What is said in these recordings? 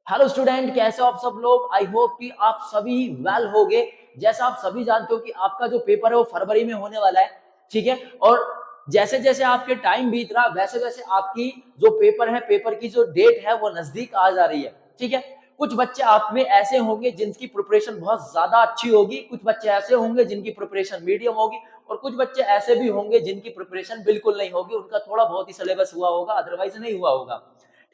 Hello student, कैसे हो आप सब लोग। आई होप कि आप सभी वेल होगे। जैसा आप सभी जानते हो कि आपका जो पेपर है वो फरवरी में होने वाला है, ठीक है। और जैसे जैसे आपके टाइम बीत रहा वैसे वैसे आपकी जो पेपर है, पेपर की जो डेट है वो नजदीक आ जा रही है, ठीक है। कुछ बच्चे आप में ऐसे होंगे जिनकी प्रिपरेशन बहुत ज्यादा अच्छी होगी, कुछ बच्चे ऐसे होंगे जिनकी प्रिपरेशन मीडियम होगी, और कुछ बच्चे ऐसे भी होंगे जिनकी प्रिपरेशन बिल्कुल नहीं होगी, उनका थोड़ा बहुत ही सिलेबस हुआ होगा, अदरवाइज नहीं हुआ होगा,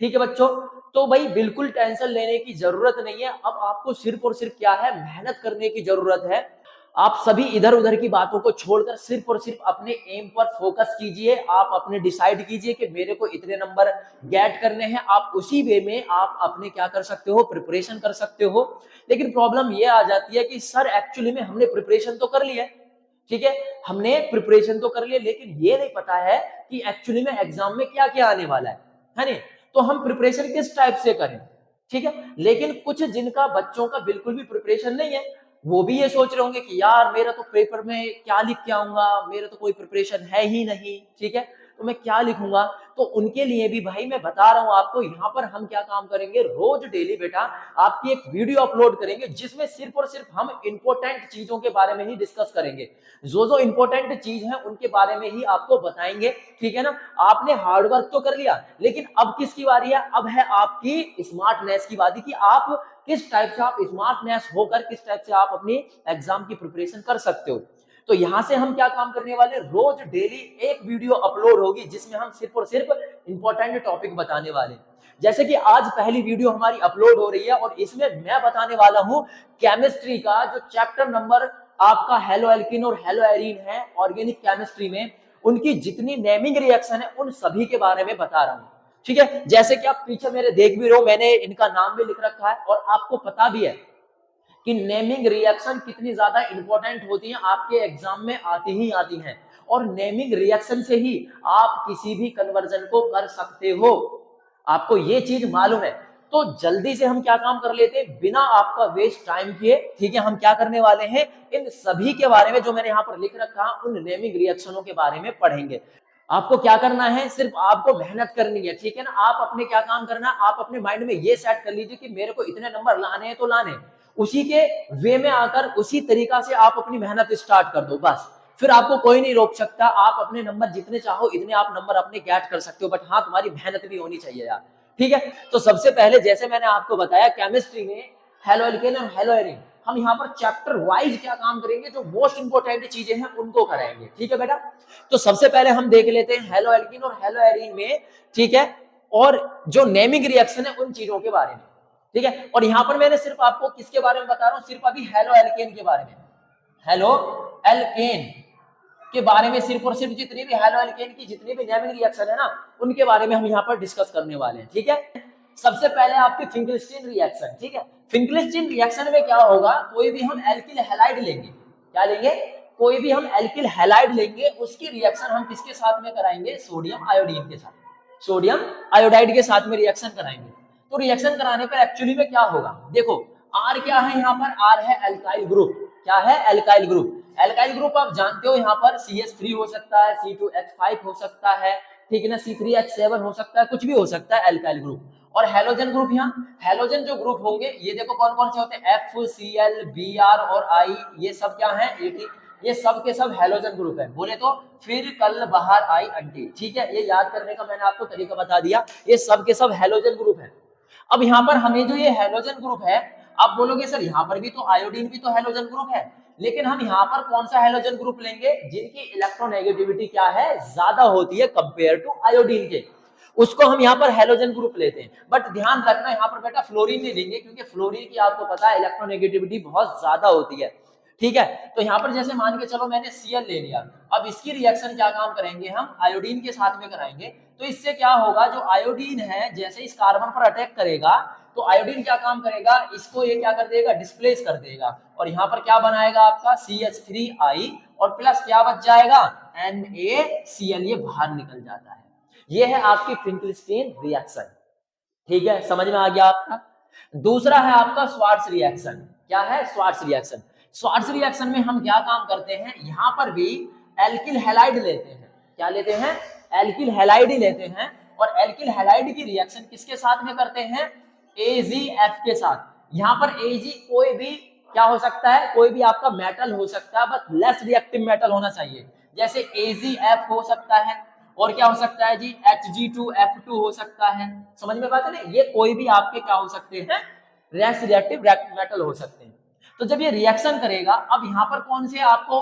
ठीक है बच्चों। तो भाई बिल्कुल टेंशन लेने की जरूरत नहीं है। अब आपको सिर्फ और सिर्फ क्या है, मेहनत करने की जरूरत है। आप सभी इधर उधर की बातों को छोड़कर सिर्फ और सिर्फ अपने एम पर फोकस कीजिए। आप अपने डिसाइड कीजिए कि मेरे को इतने नंबर गेट करने हैं। आप उसी वे में आप अपने क्या कर सकते हो, प्रिपरेशन कर सकते हो। लेकिन प्रॉब्लम ये आ जाती है कि सर एक्चुअली में हमने प्रिपरेशन तो कर लिया है, ठीक है, हमने प्रिपरेशन तो कर लिया, लेकिन ये नहीं पता है कि एक्चुअली में एग्जाम में क्या क्या आने वाला है नहीं। तो हम प्रिपरेशन किस टाइप से करें, ठीक है। लेकिन कुछ जिनका बच्चों का बिल्कुल भी प्रिपरेशन नहीं है, वो भी ये सोच रहे होंगे कि यार मेरा तो पेपर में क्या लिख के आऊंगा, मेरा तो कोई प्रिपरेशन है ही नहीं, ठीक है, तो मैं क्या लिखूंगा। तो उनके लिए भी भाई मैं बता रहा हूं आपको, यहाँ पर हम क्या काम करेंगे, रोज डेली बेटा आपकी एक वीडियो अपलोड करेंगे जिसमें सिर्फ और सिर्फ हम इंपॉर्टेंट चीजों के बारे में ही डिस्कस करेंगे। जो इंपॉर्टेंट चीज है उनके बारे में ही आपको बताएंगे, ठीक है ना। आपने हार्डवर्क तो कर लिया, लेकिन अब किसकी बारी है, अब है आपकी स्मार्टनेस की बारी कि आप किस टाइप से, आप स्मार्टनेस होकर किस टाइप से आप अपनी एग्जाम की प्रिपरेशन कर सकते हो। तो यहां से हम क्या काम करने वाले, रोज डेली एक वीडियो अपलोड होगी जिसमें हम सिर्फ और सिर्फ इंपॉर्टेंट टॉपिक बताने वाले। जैसे कि आज पहली वीडियो हमारी अपलोड हो रही है और इसमें मैं बताने वाला हूं केमिस्ट्री का जो चैप्टर नंबर आपका हेलो एल्किन और हेलो एरीन है ऑर्गेनिक केमिस्ट्री में, उनकी जितनी नेमिंग रिएक्शन है उन सभी के बारे में बता रहा हूं, ठीक है। जैसे कि आप पीछे मेरे देख भी रहे हो, मैंने इनका नाम भी लिख रखा है और आपको पता भी है कि नेमिंग रिएक्शन कितनी ज्यादा इंपॉर्टेंट होती है, आपके एग्जाम में आती ही आती हैं। और नेमिंग रिएक्शन से ही आप किसी भी कन्वर्जन को कर सकते हो, आपको ये चीज मालूम है। तो जल्दी से हम क्या काम कर लेते हैं बिना आपका वेस्ट टाइम किए, ठीक है। हम क्या करने वाले हैं, इन सभी के बारे में जो मैंने यहाँ पर लिख रखा उन नेमिंग रिएक्शनों के बारे में पढ़ेंगे। आपको क्या करना है, सिर्फ आपको मेहनत करनी है, ठीक है ना। आप अपने क्या काम करना, आप अपने माइंड में ये सेट कर लीजिए कि मेरे को इतने नंबर लाने हैं तो लाने, उसी के वे में आकर उसी तरीका से आप अपनी मेहनत स्टार्ट कर दो बस। फिर आपको कोई नहीं रोक सकता, आप अपने नंबर जितने चाहो इतने आप नंबर अपने गेट कर सकते हो, बट हाँ तुम्हारी मेहनत भी होनी चाहिए यार, ठीक है। तो सबसे पहले जैसे मैंने आपको बताया केमिस्ट्री में हेलो एल्केन और हेलो एरीन, हम यहाँ पर चैप्टर वाइज क्या काम करेंगे, जो मोस्ट इंपोर्टेंट चीजें हैं उनको कराएंगे, ठीक है बेटा। तो सबसे पहले हम देख लेते हैं हेलो एल्किन और हेलो एरीन में, ठीक है, और जो नेमिंग रिएक्शन है उन चीजों के बारे में, ठीक है। और यहां पर मैंने सिर्फ आपको किसके बारे में बता रहा हूं, सिर्फ अभी हेलो एल्केन के बारे में, हेलो एल्केन के बारे में सिर्फ और सिर्फ जितनी भी हेलो एल्केन की जितनी भी नेमिंग रिएक्शन है ना उनके बारे में हम यहाँ पर डिस्कस करने वाले हैं, ठीक है। सबसे पहले आपकी फिंकलस्टीन रिएक्शन, ठीक है। फिंकलस्टीन रिएक्शन में क्या होगा, कोई भी हम एल्किल हैलाइड लेंगे, क्या लेंगे, कोई भी हम एल्किल हैलाइड लेंगे, उसकी रिएक्शन हम किसके साथ में कराएंगे, सोडियम आयोडीन के साथ, सोडियम आयोडाइड के साथ में रिएक्शन कराएंगे। तो रिएक्शन कराने पर एक्चुअली में क्या होगा, देखो आर क्या है, यहाँ पर आर है एल्काइल ग्रुप, क्या है, एल्काइल ग्रुप। एल्काइल ग्रुप आप जानते हो यहाँ पर CH3 हो सकता है, C2H5 हो सकता है, ठीक है ना, C3H7 हो सकता है, कुछ भी हो सकता है एल्काइल ग्रुप। और हेलोजन ग्रुप, यहाँ हेलोजन जो ग्रुप होंगे ये देखो कौन कौन से होते हैं, FCl Br और I, ये सब क्या है, ये सब के सब हेलोजन ग्रुप है। बोले तो फिर कल बाहर आई अंटी, ठीक है, ये याद करने का मैंने आपको तरीका बता दिया, ये सब के सब हेलोजन ग्रुप है। अब यहाँ पर हमें जो ये हेलोजन ग्रुप है, आप बोलोगे सर यहाँ पर भी तो आयोडीन भी तो हेलोजन ग्रुप है, लेकिन हम यहाँ पर कौन सा हेलोजन ग्रुप लेंगे, जिनकी इलेक्ट्रोनेगेटिविटी क्या है, ज्यादा होती है कंपेयर टू आयोडीन के, उसको हम यहाँ पर हेलोजन ग्रुप लेते हैं। बट ध्यान रखना यहाँ पर बेटा फ्लोरीन नहीं लेंगे, क्योंकि फ्लोरीन की आपको पता है इलेक्ट्रोनेगेटिविटी बहुत ज्यादा होती है, ठीक है। तो यहाँ पर जैसे मान के चलो मैंने Cl ले लिया, अब इसकी रिएक्शन क्या काम करेंगे, हम आयोडीन के साथ में कराएंगे। तो इससे क्या होगा, जो आयोडीन है जैसे इस कार्बन पर अटैक करेगा तो आयोडीन क्या काम करेगा, इसको ये क्या कर देगा, डिस्प्लेस कर देगा, और यहाँ पर क्या बनाएगा आपका CH3I, और प्लस क्या बच जाएगा, NaCl, ये बाहर निकल जाता है। ये है आपकी फिंकलस्टीन रिएक्शन, ठीक है, समझ में आ गया आपका। दूसरा है आपका स्वार्ट्ज रिएक्शन, क्या है, स्वार्ट्ज रिएक्शन। स्वार्ट्ज रिएक्शन में हम क्या काम करते हैं, यहाँ पर भी एल्किल हैलाइड लेते हैं, क्या लेते हैं, एल्किल हैलाइड ही लेते हैं, और एल्किल हैलाइड की रिएक्शन किसके साथ में करते हैं, AgF के साथ। यहाँ पर Ag कोई भी क्या हो सकता है, कोई भी आपका मेटल हो सकता है, बस लेस रिएक्टिव मेटल होना चाहिए। जैसे AgF हो सकता है, और क्या हो सकता है जी, Hg2F2 हो सकता है। समझ में बात है ना, ये कोई भी आपके क्या हो सकते हैं, लेस रिएक्टिव मेटल हो सकते हैं। तो जब ये रिएक्शन करेगा, अब यहाँ पर कौन से आपको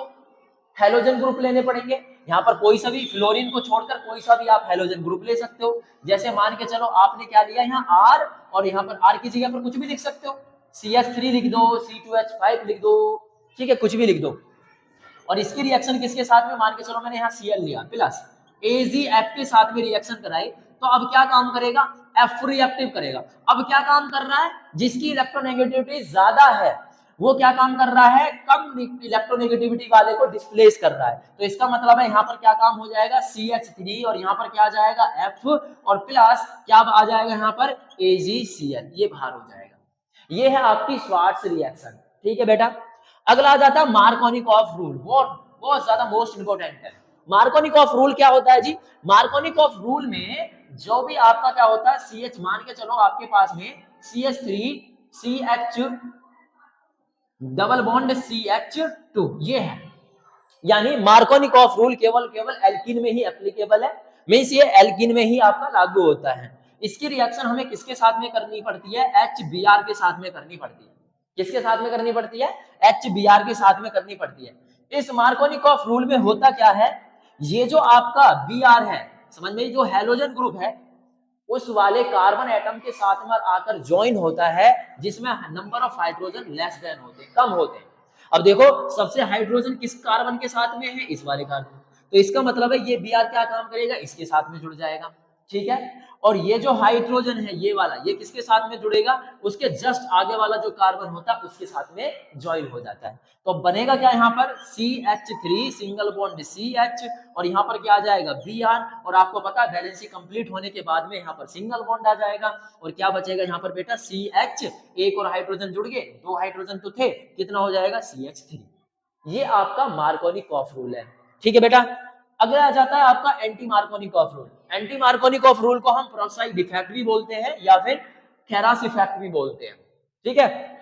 हेलोजन ग्रुप लेने पड़ेंगे, यहाँ पर कोई सा भी, फ्लोरीन को छोड़कर कोई सा भी आप हेलोजन ग्रुप ले सकते हो। जैसे मान के चलो आपने क्या लिया यहाँ R, और यहाँ पर R की जगह पर कुछ भी लिख सकते हो, CH3 लिख दो, C2H5 लिख दो, ठीक है, कुछ भी लिख दो। और इसकी रिएक्शन किसके साथ में, मान के चलो मैंने यहाँ Cl लिया प्लस AgF के साथ में रिएक्शन कराई, तो अब क्या काम करेगा, F रिएक्टिव करेगा। अब क्या काम कर रहा है, जिसकी इलेक्ट्रोनेगेटिविटी ज्यादा है वो क्या काम कर रहा है, कम इलेक्ट्रोनेगेटिविटी वाले को डिस्प्लेस कर रहा है। तो इसका मतलब है यहाँ पर क्या काम हो जाएगा, CH3, और यहाँ पर क्या आ जाएगा F, और प्लस क्या आ जाएगा यहाँ पर AgCl, ये बाहर हो जाएगा। ये है आपकी श्वार्ट्ज रिएक्शन, ठीक है बेटा। अगला आ जाता है मार्कोनिकॉफ रूल, बहुत ज्यादा मोस्ट इंपोर्टेंट है। मार्कोनिकॉफ रूल क्या होता है जी, मार्कोनिकॉफ रूल में जो भी आपका क्या होता है, CH, मान के चलो आपके पास में CH3 CH double bond CH2, ये है, यानी मार्कोनिकॉफ रूल केवल एल्कीन में ही एप्लीकेबल है, मींस ये एल्कीन में ही आपका लागू होता है। इसकी रिएक्शन हमें किसके साथ में करनी पड़ती है, HBr के साथ में करनी पड़ती है। किसके साथ में करनी पड़ती है, HBr के साथ में करनी पड़ती है। इस मार्कोनिकॉफ रूल में होता क्या है, ये जो आपका Br है, समझ में, जो हेलोजन ग्रुप है उस वाले कार्बन एटम के साथ में आकर ज्वाइन होता है, जिसमें number of hydrogen less than होते हैं, कम होते हैं। अब देखो सबसे हाइड्रोजन किस कार्बन के साथ में है, इस वाले कार्बन, तो इसका मतलब है ये Br क्या काम करेगा, इसके साथ में जुड़ जाएगा, ठीक है। और ये जो हाइड्रोजन है ये वाला, ये किसके साथ में जुड़ेगा, उसके जस्ट आगे वाला जो कार्बन होता है उसके साथ में ज्वाइन हो जाता है। तो बनेगा क्या यहाँ पर, CH3 सिंगल बॉन्ड CH, और यहाँ पर क्या आ जाएगा Br, और आपको पता है वैलेंसी कंप्लीट होने के बाद में यहाँ पर सिंगल बॉन्ड आ जाएगा, और क्या बचेगा यहाँ पर बेटा CH, एक और हाइड्रोजन जुड़ गए, दो हाइड्रोजन तो थे, कितना हो जाएगा CH3। ये आपका मार्कोनिकॉफ रूल है, ठीक है बेटा। अगला आ जाता है आपका anti Markovnikov rule. Anti Markovnikov rule को हम प्रोसाइड इफेक्ट भी बोलते हैं या फिर खेरास इफेक्ट भी बोलते हैं, ठीक है।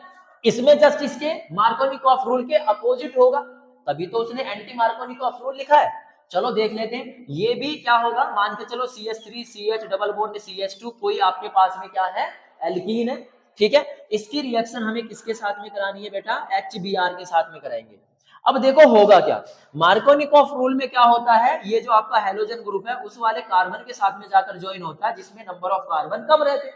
इसमें जस्ट इसके मार्कोनिकॉफ रूल के अपोजिट होगा, तभी तो उसने एंटी मार्कोनिकॉफ रूल लिखा है। चलो देख लेते हैं, ये भी क्या होगा, मान के चलो CH3 CH double bond CH2, कोई आपके पास में क्या है, एल्कीन है, ठीक है। इसकी रिएक्शन हमें किसके साथ में करानी है बेटा, HBr के साथ में कराएंगे। अब देखो होगा क्या, मार्कोनिकॉफ रूल में क्या होता है, ये जो आपका हेलोजन ग्रुप है उस वाले कार्बन के साथ में जाकर ज्वाइन होता है जिसमें नंबर ऑफ कार्बन कम रहते हैं।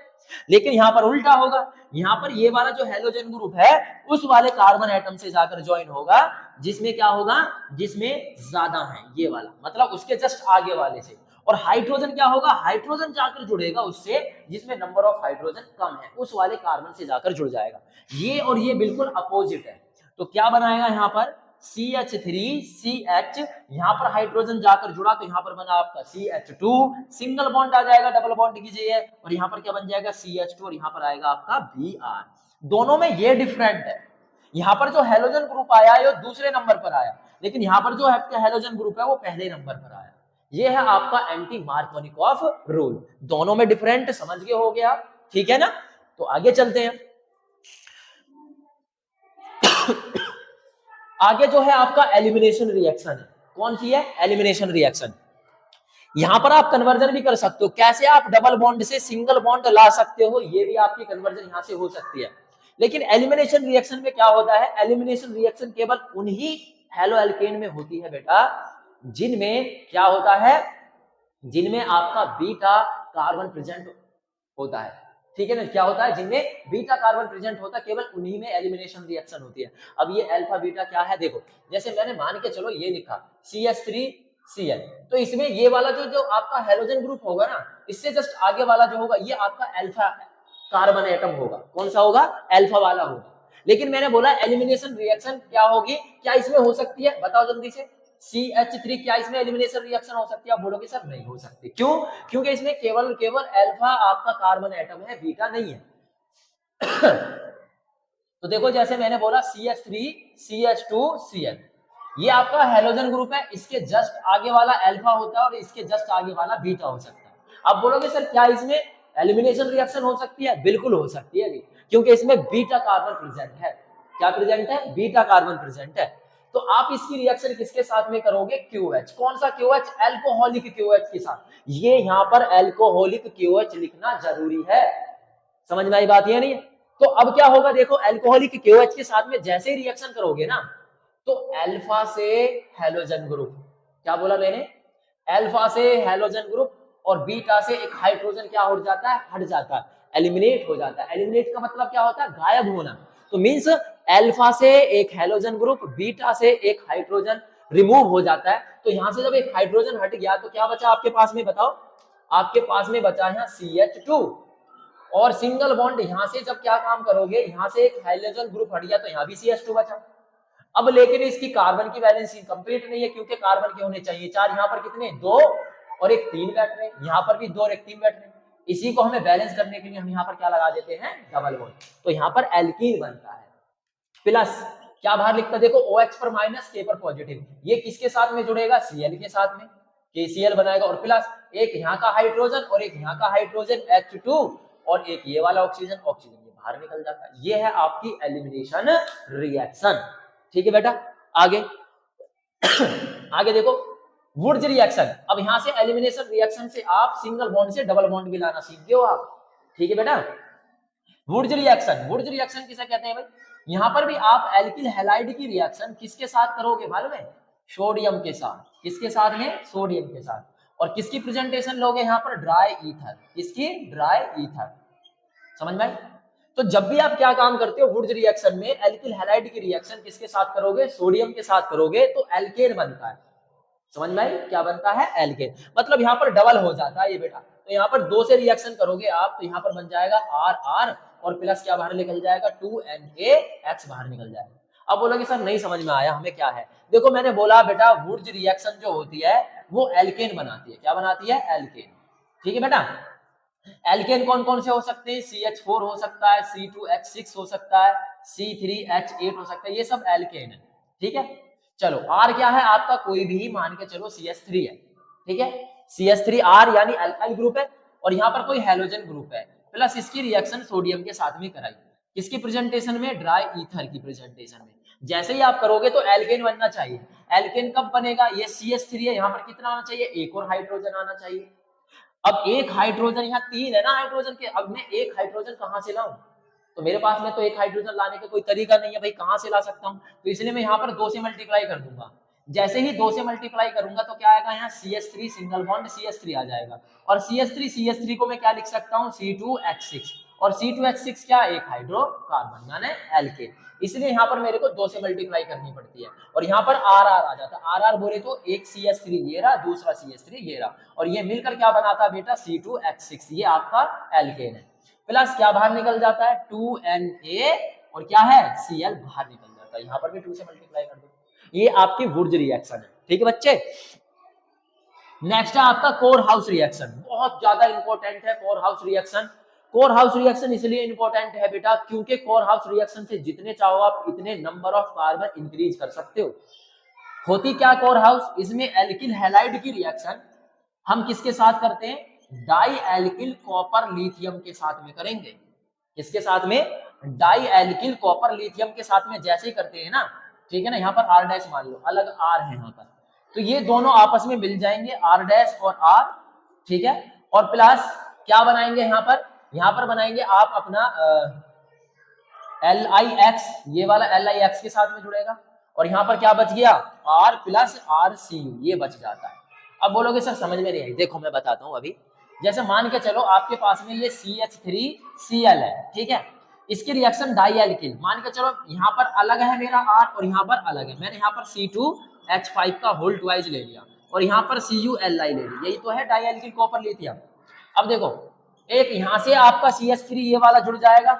लेकिन यहाँ पर उल्टा होगा, यहाँ पर ये वाला जो हेलोजन ग्रुप है उस वाले कार्बन एटम से जाकर ज्वाइन होगा जिसमें क्या होगा, जिसमें ज्यादा है, ये वाला मतलब उसके जस्ट आगे वाले से। और हाइड्रोजन क्या होगा, हाइड्रोजन जाकर जुड़ेगा उससे जिसमें नंबर ऑफ हाइड्रोजन कम है, उस वाले कार्बन से जाकर जुड़ जाएगा। ये और ये बिल्कुल अपोजिट है, तो क्या बनाएगा यहाँ पर CH3CH, यहाँ पर हाइड्रोजन जाकर जुड़ा तो यहाँ पर बना आपका CH2, सिंगल बॉन्ड आ जाएगा, डबल बॉन्ड कीजिए, और यहाँ पर क्या बन जाएगा CH2, और यहाँ पर आएगा आपका Br। दोनों में ये डिफरेंट है, यहाँ पर जो हेलोजन ग्रुप आया है वो दूसरे नंबर पर आया, लेकिन यहाँ पर जो हेलोजन ग्रुप है वो पहले नंबर पर आया। ये है आपका एंटी मार्कोनिकॉफ रूल, दोनों में डिफरेंट समझ के हो गया, ठीक है ना। तो आगे चलते हैं। आगे जो है आपका एलिमिनेशन रिएक्शन है, कौन सी है, एलिमिनेशन रिएक्शन। यहां पर आप कन्वर्जन भी कर सकते हो, कैसे आप डबल बॉन्ड से सिंगल बॉन्ड ला सकते हो, ये भी आपकी कन्वर्जन यहां से हो सकती है। लेकिन एलिमिनेशन रिएक्शन में क्या होता है, एलिमिनेशन रिएक्शन केवल उन्हीं हेलो एल्केन में होती है बेटा जिनमें क्या होता है, जिनमें आपका बीटा कार्बन प्रेजेंट होता है, ठीक है ना। क्या होता है, जिनमें बीटा कार्बन प्रेजेंट होता है, केवल उन्हीं में एलिमिनेशन रिएक्शन होती है। अब ये अल्फा बीटा क्या है, देखो जैसे मैंने मान के चलो ये लिखा CH3Cl, तो इसमें ये वाला जो आपका हेलोजन ग्रुप होगा ना, इससे जस्ट आगे वाला जो होगा ये आपका अल्फा कार्बन एटम होगा, कौन सा होगा, अल्फा वाला होगा। लेकिन मैंने बोला एलिमिनेशन रिएक्शन क्या होगी, क्या इसमें हो सकती है, बताओ जल्दी से, CH3 क्या इसमें एलिमिनेशन रिएक्शन हो सकती है, आप बोलोगे सर नहीं हो सकती, क्यों, क्योंकि इसमें केवल अल्फा आपका कार्बन एटम है, बीटा नहीं है। तो देखो जैसे मैंने बोला CH3 CH2 Cl, ये आपका हेलोजन ग्रुप है, इसके जस्ट आगे वाला अल्फा होता है और इसके जस्ट आगे वाला बीटा हो सकता है। अब बोलोगे सर क्या इसमें एलिमिनेशन रिएक्शन हो सकती है, बिल्कुल हो सकती है जी, क्योंकि इसमें बीटा कार्बन प्रेजेंट है। क्या प्रेजेंट है? बीटा कार्बन प्रेजेंट है। तो आप इसकी रिएक्शन किसके साथ में करोगे? क्यूएच। कौन सा क्यूएच? एल्कोहलिक क्यूएच के साथ। ये यहाँ पर एल्कोहलिक क्यूएच लिखना जरूरी है। समझ में आई बात? ये नहीं है। तो अब क्या होगा देखो, एल्कोहलिक क्यूएच के साथ में जैसे ही रिएक्शन करोगे ना, तो अल्फा से हैलोजन ग्रुप, क्या बोला मैंने? अल्फा से हैलोजन ग्रुप और बीटा से एक हाइड्रोजन क्या हो जाता है? हट जाता है, एलिमिनेट हो जाता है। एलिमिनेट का मतलब क्या होता है? गायब होना। तो मींस अल्फा से एक हैलोजन ग्रुप, बीटा से एक हाइड्रोजन रिमूव हो जाता है। तो यहां से जब एक हाइड्रोजन हट गया तो क्या बचा आपके पास में? बताओ, आपके पास में बचा है CH2 और सिंगल बॉन्ड। यहां से जब क्या काम करोगे, यहां से एक हाइड्रोजन ग्रुप हट गया तो यहां भी CH2 बचा। अब लेकिन इसकी कार्बन की वैलेंसी कंप्लीट नहीं है, क्योंकि कार्बन के होने चाहिए 4, यहाँ पर कितने? 2 और एक 3 बैठ रहे, यहाँ पर भी 2 और एक 3 बैठ रहे। इसी को हमें बैलेंस करने के लिए हम यहाँ पर क्या लगा देते हैं? Double bond. तो यहाँ पर एल्कीन बनता है। प्लस क्या बाहर लिखता देखो, OH पर माइनस, K पर पॉजिटिव। ये किसके साथ में जुड़ेगा? Cl के साथ में, KCl बनाएगा। और प्लस एक यहाँ का हाइड्रोजन और एक यहाँ का हाइड्रोजन H2 और एक ये वाला ऑक्सीजन, ये बाहर निकल जाता है। ये है आपकी एलिमिनेशन रिएक्शन। ठीक है बेटा, आगे आगे देखो, वुड्स रिएक्शन। अब यहां से एलिमिनेशन रिएक्शन से आप सिंगल बॉन्ड से डबल बॉन्ड भी लाना सीख गए हो आप। ठीक है बेटा, वुड्स रिएक्शन किसे कहते हैं भाई? यहां पर भी आप एल्किल हैलाइड की रिएक्शन किसके साथ करोगे मालूम है? सोडियम के साथ। किसके साथ में? सोडियम के साथ। और किसकी प्रेजेंटेशन लोगे यहां पर? Dry ether. किसकी? Dry ether. समझ में? तो जब भी आप क्या काम करते हो वुड्स रिएक्शन में, एल्किल हैलाइड की रिएक्शन किसके साथ करोगे? सोडियम के साथ करोगे, तो एल्केन बनता है। समझ में आई? क्या बनता है? एल्केन। मतलब यहाँ पर डबल हो जाता है ये बेटा। तो यहाँ पर 2 से रिएक्शन करोगे आप, तो यहाँ पर बन जाएगा RR और प्लस क्या बाहर निकल जाएगा? 2NaX बाहर निकल जाएगा। अब बोलोगे सर नहीं समझ में आया, हमें क्या है? देखो मैंने बोला बेटा, वुड्स रिएक्शन जो होती है वो एल्केन बनाती है। क्या बनाती है? एल्केन। ठीक है बेटा, एल्केन कौन कौन से हो सकते हैं? CH4 हो सकता है, C2H6 हो सकता है, C3H8 हो सकता है, ये सब एल्केन है। ठीक है, चलो R क्या है आपका? कोई भी मान के चलो CH3 है। ठीक है, CH3R यानी अल्काइल ग्रुप है और यहाँ पर कोई हैलोजन ग्रुप है। प्लस इसकी रिएक्शन सोडियम के साथ में कराई, किसकी प्रेजेंटेशन में? ड्राई ईथर की प्रेजेंटेशन में। जैसे ही आप करोगे तो एल्केन बनना चाहिए। एल्केन कब बनेगा? ये CH3 है, यहाँ पर कितना आना चाहिए? एक और हाइड्रोजन आना चाहिए। अब एक हाइड्रोजन, यहाँ 3 है ना हाइड्रोजन के, अब मैं एक हाइड्रोजन कहां से लाऊं? तो मेरे पास में तो एक हाइड्रोजन लाने का कोई तरीका नहीं है भाई, कहां से ला सकता हूं? तो इसलिए मैं यहाँ पर 2 से मल्टीप्लाई कर दूंगा। जैसे ही 2 से मल्टीप्लाई करूंगा तो क्या आएगा? यहाँ CH3 सिंगल बॉन्ड CH3 आ जाएगा। और CH3 को मैं क्या लिख सकता हूँ? C2H6। और C2H6 क्या? एक हाइड्रोकार्बन माने एल्केन। इसलिए यहाँ पर मेरे को 2 से मल्टीप्लाई करनी पड़ती है और यहाँ पर RR आ जाता है। RR बोले तो एक CH3 ये रहा, दूसरा CH3 ये रहा, और ये मिलकर क्या बनाता बेटा? C2H6। ये आपका एल्केन है। प्लस क्या बाहर निकल जाता है? 2Na और क्या है? Cl बाहर निकल जाता है। यहाँ पर भी 2 से मल्टीप्लाई कर दो। ये आपकी वुड्स रिएक्शन है। ठीक है बच्चे, नेक्स्ट है आपका कोर हाउस रिएक्शन। बहुत ज्यादा इंपॉर्टेंट है core house reaction. Core house reaction इसलिए इंपॉर्टेंट है बेटा क्योंकि कोर हाउस रिएक्शन से जितने चाहो आप इतने नंबर ऑफ कार्बन इंक्रीज कर सकते हो। होती क्या कोर हाउस? इसमें एल्किल हैलाइड की रिएक्शन हम किसके साथ करते हैं? डाई एल्किल कॉपर लिथियम के साथ में करेंगे। किसके साथ में? डाई एल्किल कॉपर लिथियम के साथ में जैसे ही करते हैं ना, ठीक है ना, यहाँ पर R डैश मान लो, अलग R है यहाँ पर, तो ये दोनों आपस में मिल जाएंगे R डैश और R। ठीक है, और प्लस क्या बनाएंगे यहाँ पर? यहाँ पर बनाएंगे आप अपना LIX, ये वाला LIX के साथ में जुड़ेगा और यहाँ पर क्या बच गया? R प्लस RCU, ये बच जाता है। अब बोलोगे सर समझ में नहीं आई, देखो मैं बताता हूँ अभी। जैसे मान के चलो आपके पास में ये CH3Cl है, ठीक है, इसकी रिएक्शन डाई एल्किल, मान के चलो यहाँ पर अलग है मेरा R और यहाँ पर अलग है, मैंने यहाँ पर C2H5 का होल ट्वाइस ले लिया और यहाँ पर CuLi ले लिया, यही तो है डाई एल्किल कॉपर लिथियम। अब देखो एक यहाँ से आपका CH3 ये वाला जुड़ जाएगा,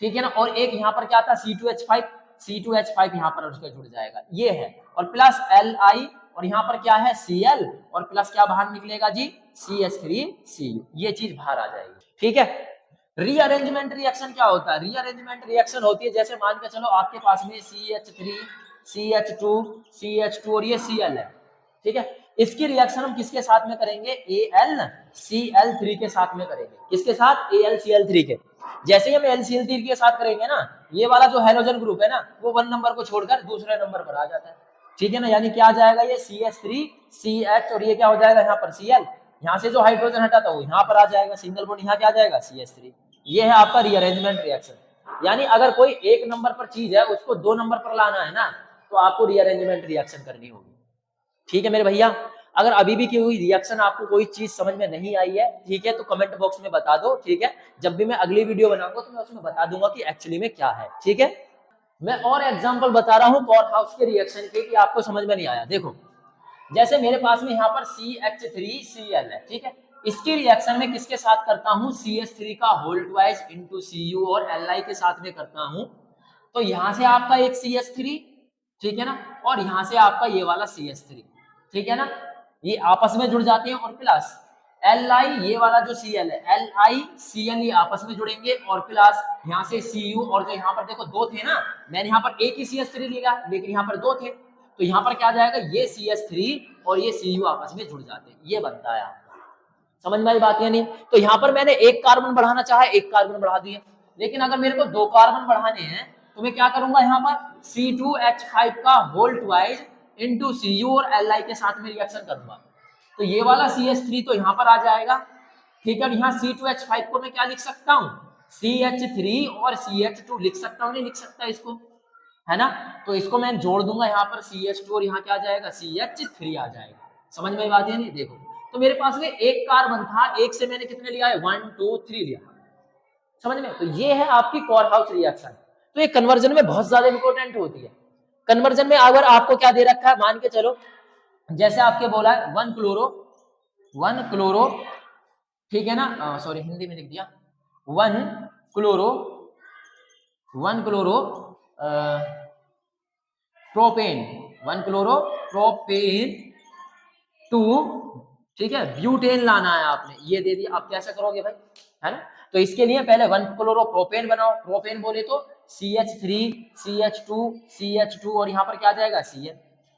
ठीक है ना, और एक यहाँ पर क्या था? C2H5 यहाँ पर उसका जुड़ जाएगा, ये है, और प्लस Li और यहाँ पर क्या है? Cl और प्लस क्या बाहर निकलेगा जी? CH3Cu, ये चीज बाहर आ जाएगी। ठीक है, रीअरेंजमेंट रिएक्शन क्या होता है? रीअरेंजमेंट रिएक्शन होती है जैसे मान के चलो आपके पास में CH3 CH2 CH2 और ये Cl है, ठीक है, इसकी रिएक्शन हम किसके साथ में करेंगे, AlCl3 के साथ में करेंगे। किसके साथ, AlCl3 के। जैसे ही हम AlCl3 के साथ करेंगे ना, ये वाला जो हाइड्रोजन ग्रुप है ना, वो 1 नंबर को छोड़कर दूसरे नंबर पर आ जाता है, ठीक है ना। यानी क्या आ जाएगा, ये CH3CH, और ये क्या हो जाएगा यहाँ पर Cl, यहाँ से जो हाइड्रोजन हटा था वो यहाँ पर आ जाएगा, सिंगल बॉन्ड यहाँ क्या आ जाएगा, CH3। ये है आपका रीअरेंजमेंट रिएक्शन। यानी अगर कोई 1 नंबर पर चीज है उसको 2 नंबर पर लाना है ना, तो आपको रीअरेंजमेंट रिएक्शन करनी होगी, ठीक है मेरे भैया। अगर अभी भी कोई रिएक्शन आपको कोई चीज समझ में नहीं आई है, ठीक है, तो कमेंट बॉक्स में बता दो, ठीक है। जब भी मैं अगली वीडियो बनाऊंगा तो मैं उसमें बता दूंगा कि एक्चुअली में क्या है, ठीक है। मैं और एग्जांपल बता रहा हूं कोरहाउस के रिएक्शन के, कि आपको समझ में नहीं आया। देखो, जैसे मेरे पास में यहाँ पर CH3Cl है, ठीक है। इसकी रिएक्शन में किसके साथ करता हूँ, CH3 का होल ट्वाइस इंटू Cu और Li के साथ में करता हूँ। तो यहाँ से आपका एक CH3, ठीक है ना, और यहाँ से आपका ये वाला CH3, ठीक है ना, ये आपस में जुड़ जाते हैं, और प्लस Li, ये वाला जो Cl है, LiCl ये आपस में जुड़ेंगे, और प्लस यहाँ से Cu, और जो यहाँ पर देखो 2 थे ना, मैंने यहाँ पर एक ही CH3 लिया, लेकिन यहाँ पर 2 थे, तो यहाँ पर क्या आ जाएगा, ये CH3 और ये Cu आपस में जुड़ जाते हैं, ये बनता है आपका। समझ में आई बात या नहीं। तो यहाँ पर मैंने एक कार्बन बढ़ाना चाहा, एक कार्बन बढ़ा दिया, लेकिन अगर मेरे को 2 कार्बन बढ़ाने हैं तो मैं क्या करूंगा, यहाँ पर C2H5 का होल ट्वाइस इंटू Cu और Li के साथ में रिएक्शन करूंगा। तो ये वाला CH3 तो यहाँ पर आ जाएगा, ठीक है। यहाँ C2H5 को मैं क्या लिख सकता हूँ, CH3 और CH2 लिख सकता हूँ, नहीं लिख सकता इसको, है ना। तो इसको मैं जोड़ दूंगा यहाँ पर CH2, और यहाँ क्या आ जाएगा, CH3 आ जाएगा। समझ में बात है नहीं। देखो, तो मेरे पास में एक कार्बन था, एक से मैंने कितने लिया है, 1 2 3 लिया, समझ में। तो ये है आपकी कोरहाउस रिएक्शन। तो ये कन्वर्जन में बहुत ज्यादा इंपॉर्टेंट होती है। कन्वर्जन में अगर आपको क्या दे रखा है, मान के चलो, जैसे आपके बोला है 1 क्लोरो, ठीक है ना, सॉरी हिंदी में लिख दिया, 1 chloro propane, 1 chloro propane two, ठीक है, ब्यूटेन लाना है आपने, ये दे दिया। आप कैसे करोगे भाई, है ना। तो इसके लिए पहले 1 क्लोरो प्रोपेन बनाओ। प्रोपेन बोले तो CH3 CH2 और यहाँ पर क्या आ जाएगा, Cl।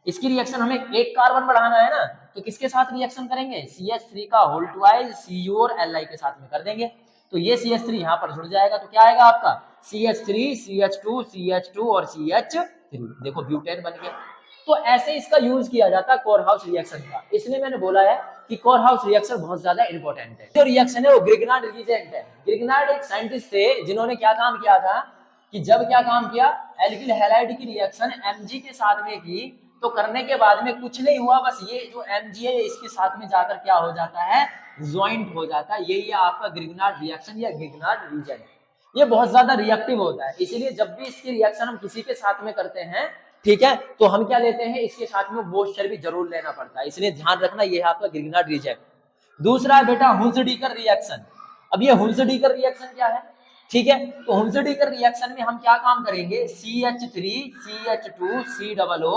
इसकी रिएक्शन हमें एक कार्बन बढ़ाना है ना, तो किसके साथ रिएक्शन करेंगे, CH3 का होल ट्वाइस Cu और Li के साथ में कर देंगे। तो ये CH3 यहाँ पर जुड़ जाएगा, तो क्या आएगा आपका, CH3 CH2 और CH3, देखो ब्यूटेन बन गया। तो ऐसे इसका यूज किया जाता है कोरहाउस रिएक्शन का। इसलिए मैंने बोला है कि कोरहाउस रिएक्शन बहुत ज्यादा इंपॉर्टेंट है। जो रिएक्शन है वो ग्रिग्नार्ड रिएजेंट है। ग्रिग्नार्ड एक साइंटिस्ट थे जिन्होंने क्या काम किया था, कि जब क्या काम किया, एल्किल हैलाइड की रिएक्शन Mg के साथ में की, तो करने के बाद में कुछ नहीं हुआ, बस ये जो Mg है इसके साथ में जाकर क्या हो जाता है, ज्वाइंट हो जाता है। यही है आपका ग्रिग्नार्ड रिएक्शन या ग्रिग्नार्ड रिएजेंट। ये बहुत ज्यादा रिएक्टिव होता है, इसीलिए जब भी इसकी रिएक्शन हम किसी के साथ में करते हैं, ठीक है, तो हम क्या लेते हैं, इसके साथ में मॉइस्चर भी जरूर लेना पड़ता है। इसलिए ध्यान रखना, ये है आपका ग्रिग्नार्ड रिएजेंट। दूसरा है बेटा हुंसडीकर रिएक्शन। अब ये हुंसडीकर रिएक्शन क्या है, ठीक है, तो हुंसडीकर रिएक्शन में हम क्या काम करेंगे, CH3 CH2 COO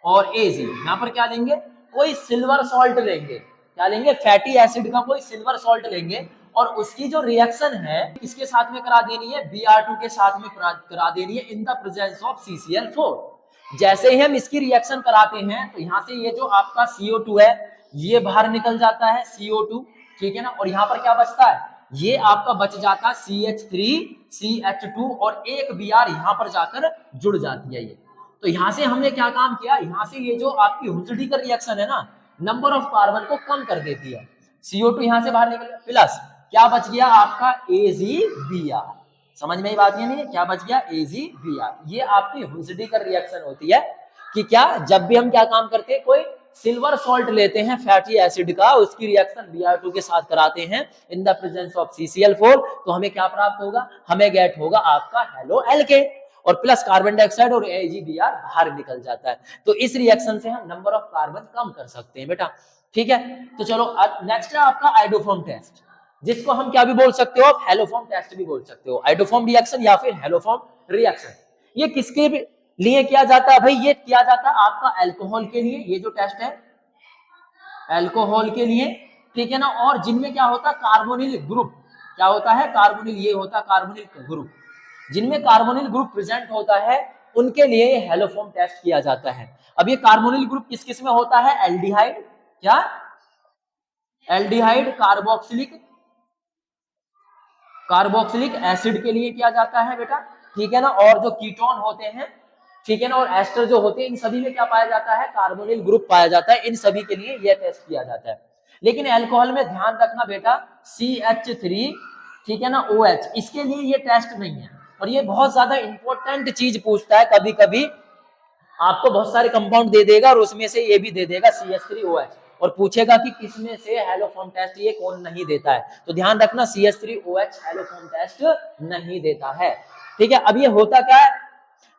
और Ag, यहाँ पर क्या लेंगे, कोई सिल्वर सॉल्ट लेंगे, क्या लेंगे, फैटी एसिड का कोई सिल्वर सॉल्ट लेंगे, और उसकी जो रिएक्शन है किसके साथ में करा देनी है, Br2 के साथ में करा देनी है in the presence of CCl4। जैसे ही हम इसकी रिएक्शन कराते हैं तो यहाँ से ये जो आपका CO2 है ये बाहर निकल जाता है, CO2, ठीक है ना, और यहाँ पर क्या बचता है, ये आपका बच जाता है CH3 CH2 और एक Br यहाँ पर जाकर जुड़ जाती है ये। तो यहाँ से हमने क्या काम किया, यहाँ से ये जो आपकी हुंसडीकर रिएक्शन है ना, नंबर ऑफ कार्बन को कम कर देती है। CO2 यहाँ से बाहर निकल गया, प्लस क्या बच गया आपका AgBr। समझ में ही बात नहीं है, क्या बच गया, AgBr। ये आपकी हुंसडीकर रिएक्शन होती है कि क्या, जब भी हम क्या काम करते हैं, कोई सिल्वर सॉल्ट लेते हैं फैटी एसिड का, उसकी रिएक्शन Br2 के साथ कराते हैं in the presence of CCl4, तो हमें क्या प्राप्त होगा, हमें गेट होगा आपका हेलो एल्केन, और प्लस कार्बन डाइऑक्साइड और AgBr बाहर निकल जाता है। तो इस रिएक्शन से हम नंबर ऑफ कार्बन कम कर सकते हैं बेटा, ठीक है। तो चलो नेक्स्ट है आपका आइडोफॉर्म टेस्ट, जिसको हम क्या भी बोल सकते हो, आप हेलोफॉर्म टेस्ट भी बोल सकते हो, आइडोफॉर्म रिएक्शन या फिर हेलोफॉर्म रिएक्शन। ये किसके लिए किया जाता है भाई, ये किया जाता है आपका अल्कोहल के लिए, ये जो टेस्ट है अल्कोहल के लिए, ठीक है ना। और जिनमें क्या होता है, कार्बोनिल ग्रुप, क्या होता है, कार्बोनिल, ये होता है कार्बोनिल ग्रुप, जिनमें कार्बोनिल ग्रुप प्रेजेंट होता है उनके लिए हेलोफॉर्म टेस्ट किया जाता है। अब ये कार्बोनिल ग्रुप किस किस में होता है, एल्डिहाइड, क्या, एल्डिहाइड कार्बोक्सिलिक एसिड के लिए किया जाता है बेटा, ठीक है ना। और जो कीटोन होते हैं, ठीक है ना, और एस्टर जो होते हैं, इन सभी में क्या पाया जाता है, कार्बोनिल ग्रुप पाया जाता है। इन सभी के लिए यह टेस्ट किया जाता है। लेकिन अल्कोहल में ध्यान रखना बेटा, CH3, ठीक है ना, OH, इसके लिए ये टेस्ट नहीं है। और ये बहुत ज्यादा इंपॉर्टेंट चीज पूछता है, कभी कभी आपको बहुत सारे कंपाउंड दे देगा और उसमें से ये भी दे देगा CH3OH, और पूछेगा कि किसमें से हेलोफॉर्म टेस्ट ये कौन नहीं देता है। तो ध्यान रखना, CH3OH हेलोफॉर्म टेस्ट नहीं देता है, ठीक है। अब ये होता क्या है,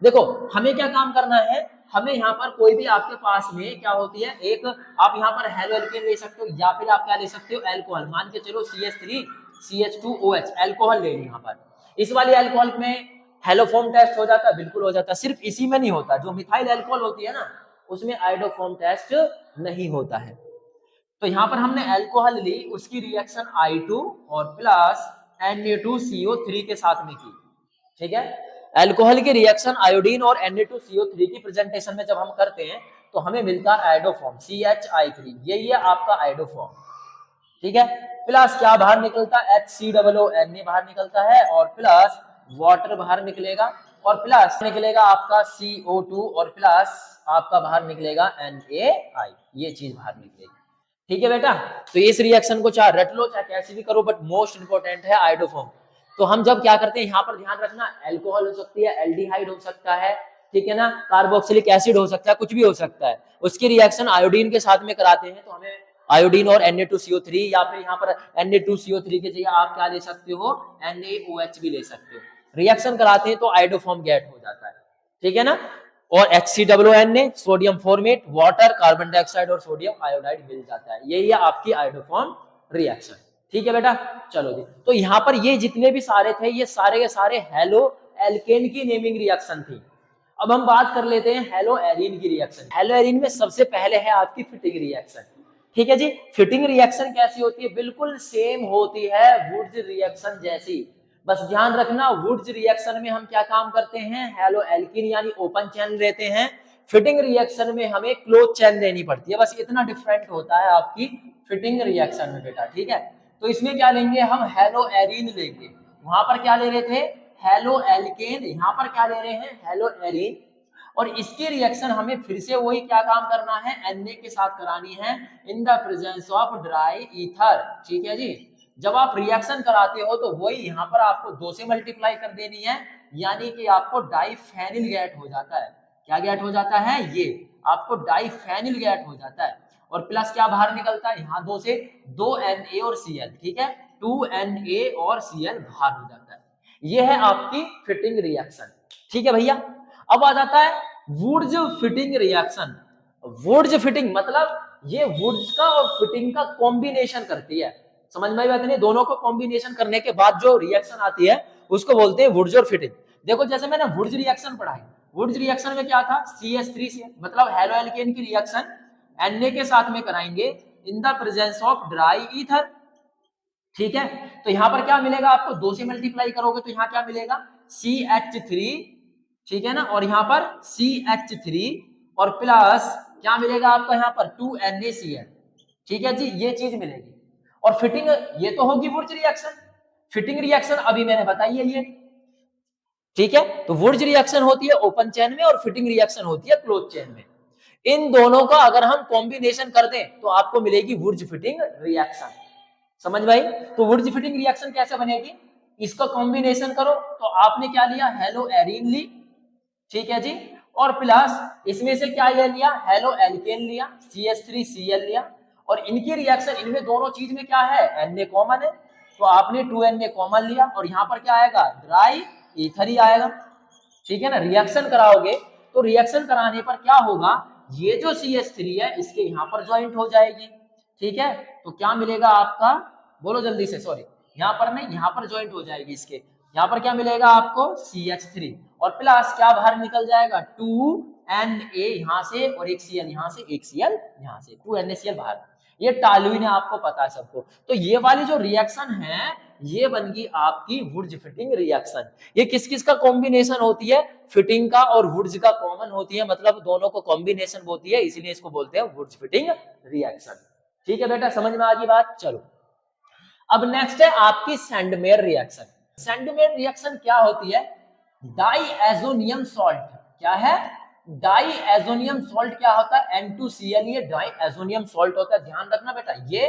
देखो हमें क्या काम करना है, हमें यहाँ पर कोई भी आपके पास में क्या होती है, एक आप यहाँ पर हेलो एल्केन ले सकते हो, या फिर आप क्या ले सकते हो, अल्कोहल। मान के चलो CH3CH2OH अल्कोहल ले ली यहाँ पर। इस वाली अल्कोहल में हेलोफॉर्म टेस्ट हो जाता है, बिल्कुल हो जाता है। सिर्फ इसी में नहीं होता, जो मिथाइल अल्कोहल होती है ना, उसमें आयोडोफॉर्म टेस्ट नहीं होता है। तो यहाँ पर हमने अल्कोहल ली, उसकी रिएक्शन I2 और प्लस Na2CO3 के साथ में की, ठीक है। अल्कोहल की रिएक्शन आयोडीन और Na2CO3 की प्रेजेंटेशन में जब हम करते हैं तो हमें मिलता है आयोडोफॉर्म CHI3, ये आपका आयोडोफॉर्म, ठीक है। प्लस क्या बाहर निकलता है, HCOONA बाहर निकलता है, और प्लस वाटर बाहर निकलेगा, और प्लस निकलेगा आपका CO2, और प्लस आपका बाहर निकलेगा NaI, ये चीज बाहर निकलेगी, ठीक है बेटा। तो इस रिएक्शन को चाहे रट लो चाहे कैसे भी करो, बट मोस्ट इंपोर्टेंट है आयोडोफॉर्म। तो हम जब क्या करते हैं, यहाँ पर ध्यान रखना, अल्कोहल हो सकती है, एल्डिहाइड हो सकता है, ठीक है ना, कार्बोक्सिलिक एसिड हो सकता है, कुछ भी हो सकता है, उसकी रिएक्शन आयोडीन के साथ में कराते हैं तो हमें आयोडीन और Na2CO3, या फिर यहाँ पर Na2CO3 के जगह आप क्या ले सकते हो, NaOH भी ले सकते हो। रिएक्शन कराते हैं तो आयोडोफॉर्म गेट हो जाता है, ठीक है ना। और HCOONA, sodium format, water, carbon dioxide और सोडियम आयोडाइड मिल जाता है। यही है आपकी आयोडोफॉर्म रिएक्शन, ठीक है बेटा। चलो जी, तो यहाँ पर ये जितने भी सारे थे, ये सारे के सारे हेलो एल्केन की नेमिंग रिएक्शन थी। अब हम बात कर लेते हैं हेलो एरीन की रिएक्शन। हेलो एरीन में सबसे पहले है आपकी फिटिंग रिएक्शन, ठीक है जी। फिटिंग रिएक्शन कैसी होती है, बिल्कुल सेम होती है वुड्स रिएक्शन जैसी। बस ध्यान रखना, वुड्स रिएक्शन में हम क्या काम करते हैं, हेलो एल्कीन यानी ओपन चेन लेते हैं। फिटिंग रिएक्शन में हमें क्लोज चेन लेनी पड़ती है, बस इतना डिफरेंट होता है आपकी फिटिंग रिएक्शन में बेटा, ठीक है। तो इसमें क्या लेंगे हम, हेलो एरीन लेंगे। वहां पर क्या ले रहे थे, हेलो एल्केन, यहाँ पर क्या ले रहे हैं, हेलो एरीन। और इसकी रिएक्शन हमें फिर से वही क्या काम करना है, Na के साथ करानी है, in the presence of dry ether, ठीक है जी। जब आप रिएक्शन कराते हो तो वही यहाँ पर आपको 2 से मल्टीप्लाई कर देनी है, यानी कि आपको डाइफेनिल गैट हो जाता है। क्या गैट हो जाता है, ये आपको डाइफेनिल गैट हो जाता है। और प्लस क्या बाहर निकलता है, यहाँ 2 से 2 Na और Cl, ठीक है, 2 Na और Cl बाहर हो जाता है। ये है आपकी फिटिंग रिएक्शन, ठीक है भैया। अब आ जाता है Wurtz Fittig reaction. Wurtz Fittig मतलब ये वुड्स का और फिटिंग का कॉम्बिनेशन करती है, समझ में आई बात नहीं। दोनों को कॉम्बिनेशन करने के बाद जो रिएक्शन आती है उसको बोलते हैं वुड्स और फिटिंग। देखो जैसे मैंने वुड्स रिएक्शन पढ़ाई, वुड्स रिएक्शन में क्या था, CH3 मतलब हेलो एल्केन की रिएक्शन Na के साथ में कराएंगे in the presence of dry ether, ठीक है। तो यहाँ पर क्या मिलेगा आपको, 2 से मल्टीप्लाई करोगे तो यहाँ क्या मिलेगा, CH3, ठीक है ना, और यहाँ पर CH3 और प्लस क्या मिलेगा आपको यहाँ पर 2 NaCl, ठीक है जी, ये चीज मिलेगी। और फिटिंग ये तो होगी वुड्स रिएक्शन। फिटिंग रिएक्शन अभी मैंने बताई है ये, ठीक है। तो वुड्स रिएक्शन होती है ओपन चेन में और फिटिंग रिएक्शन होती है क्लोज चेन में। इन दोनों का अगर हम कॉम्बिनेशन कर दें तो आपको मिलेगी वुड्स फिटिंग रिएक्शन, समझ भाई। तो वुड्स फिटिंग रिएक्शन कैसे बनेगी, इसका कॉम्बिनेशन करो तो आपने क्या लिया, हेलो एरीन ली, ठीक है जी, और प्लस इसमें से क्या ये लिया, हेलो एल्केन लिया, CH3Cl लिया, और इनकी रिएक्शन, इनमें दोनों चीज में क्या है, Na कॉमन है, तो आपने 2 Na कॉमन लिया, और यहाँ पर क्या आएगा, ड्राई ईथर ही आएगा, ठीक है ना। रिएक्शन कराओगे तो रिएक्शन कराने पर क्या होगा, ये जो CH3 है इसके यहाँ पर ज्वाइंट हो जाएगी, ठीक है। तो क्या मिलेगा आपका, बोलो जल्दी से, सॉरी यहाँ पर नहीं, यहाँ पर ज्वाइंट हो जाएगी इसके, यहाँ पर क्या मिलेगा आपको, CH3, और प्लस क्या बाहर निकल जाएगा, 2 Na यहाँ से और एक Cl यहाँ से, एक Cl यहाँ से, 2 NaCl बाहर। ये टॉलुइन है, आपको पता है सबको। तो ये वाली जो रिएक्शन है ये बन गई आपकी वुड्स फिटिंग रिएक्शन। ये किस किस का कॉम्बिनेशन होती है, फिटिंग का और वुड्स का कॉमन होती है, मतलब दोनों को कॉम्बिनेशन होती है, इसीलिए इसको बोलते हैं वुड्स फिटिंग रिएक्शन। ठीक है बेटा, समझ में आ गई बात। चलो अब नेक्स्ट है आपकी सेंडमेयर रिएक्शन। सेंडमेयर रिएक्शन क्या होती है? Diazonium salt. क्या है? डाईएजोनियम सॉल्ट क्या होता है? N2Cl, ये डाईएजोनियम सॉल्ट होता है। ध्यान रखना बेटा, ये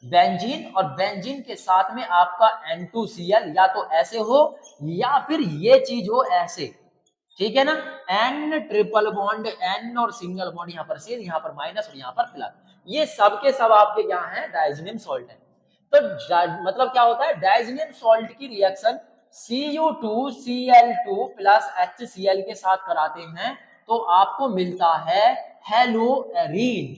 बेंजीन और बेंजीन के साथ में आपका N2Cl या तो ऐसे हो या फिर ये चीज हो ऐसे, ठीक है ना। N ट्रिपल बॉन्ड, N और सिंगल बॉन्ड, यहाँ पर C, यहाँ पर माइनस और यहाँ पर प्लस, ये सब के सब आपके क्या है? डायज़ोनियम सॉल्ट है। तो मतलब क्या होता है? डायज़ोनियम सॉल्ट की रिएक्शन Cu2Cl2 प्लस HCl के साथ कराते हैं तो आपको मिलता है हेलोएरीन।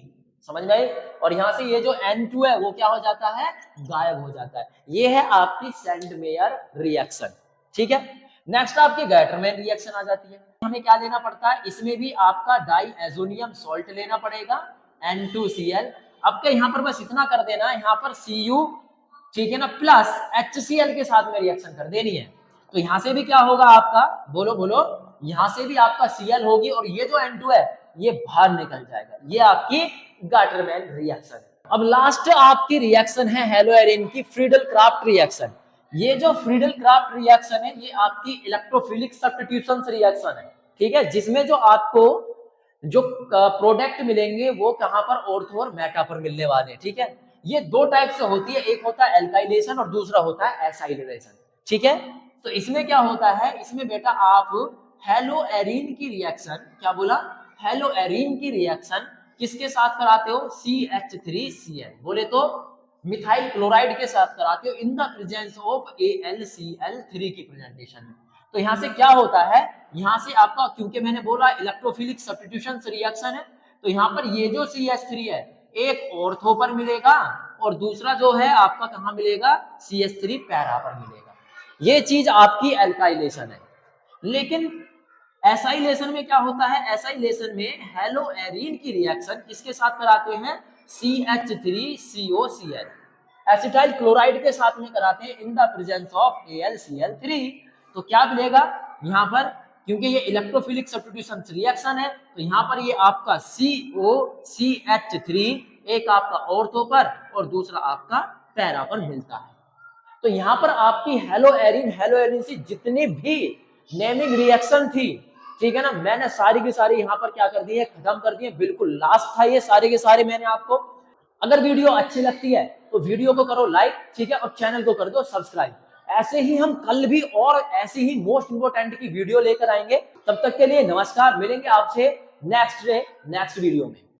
समझ में आई? और यहां से ये जो N2 है वो क्या हो जाता है? गायब हो जाता है। ये है आपकी सेंडमेयर रिएक्शन, ठीक है। नेक्स्ट आपकी गैटरमैन रिएक्शन आ जाती है। हमें क्या लेना पड़ता है? इसमें भी आपका डाईएजोनियम सॉल्ट लेना पड़ेगा, N2Cl। अब क्या यहाँ पर बस इतना कर देना, यहाँ पर Cu, ठीक है ना, प्लस HCl के साथ में रिएक्शन कर देनी है। तो यहां से भी क्या होगा आपका? बोलो बोलो। यहां से भी आपका Cl होगी और ये जो N2 है ये बाहर निकल जाएगा। ये आपकी गैटरमैन रिएक्शन है। अब लास्ट आपकी रिएक्शन है हेलोएरीन की फ्रीडल क्राफ्ट रिएक्शन। ये जो फ्रीडल क्राफ्ट रिएक्शन है ये आपकी इलेक्ट्रोफिलिक सब्स्टिट्यूशन रिएक्शन है, ठीक है, जिसमें जो आपको जो प्रोडक्ट मिलेंगे वो कहां पर? ऑर्थो और मेटा पर मिलने वाले हैं, ठीक है। ये दो टाइप से होती है, एक होता है एल्काइलेशन और दूसरा होता है एसाइलेशन, ठीक है। तो इसमें क्या होता है? इसमें बेटा आप हेलोएरीन की रिएक्शन, क्या बोला? हेलोएरीन की रिएक्शन किसके साथ कराते हो? CH3Cl, बोले तो मिथाइल क्लोराइड के साथ कराते हो in the presence of AlCl3 की प्रेजेंटेशन में। तो यहां से क्या होता है? यहां से आपका, क्योंकि मैंने बोला इलेक्ट्रोफिलिक सब्स्टिट्यूशन रिएक्शन है, तो यहां पर ये जो CH3 है एक ऑर्थो पर मिलेगा और दूसरा जो है आपका कहां मिलेगा? CH3 पैरा पर मिलेगा। ये चीज आपकी एल्काइलेशन है। लेकिन एसाइलेशन में क्या होता है? एसाइलेशन में हेलोएरीन की रिएक्शन किसके साथ कराते हैं? CH3COCl, एसिटाइल क्लोराइड के साथ में कराते हैं in the presence of AlCl3। तो क्या मिलेगा यहाँ पर? क्योंकि ये इलेक्ट्रोफिलिक सब्स्टिट्यूशन रिएक्शन है तो यहाँ पर ये आपका COCH3 एक आपका ऑर्थो पर और दूसरा आपका पैरा पर मिलता है। तो यहाँ पर आपकी हेलोएरीन से जितनी भी नेमिंग रिएक्शन थी, ठीक है ना, मैंने सारी की सारी यहाँ पर क्या कर दी है? खत्म कर दी है। बिल्कुल लास्ट था ये सारे के सारे मैंने आपको। अगर वीडियो अच्छी लगती है तो वीडियो को करो लाइक, ठीक है, और चैनल को कर दो सब्सक्राइब। ऐसे ही हम कल भी और ऐसी ही मोस्ट इंपोर्टेंट की वीडियो लेकर आएंगे। तब तक के लिए नमस्कार, मिलेंगे आपसे नेक्स्ट डे नेक्स्ट वीडियो में।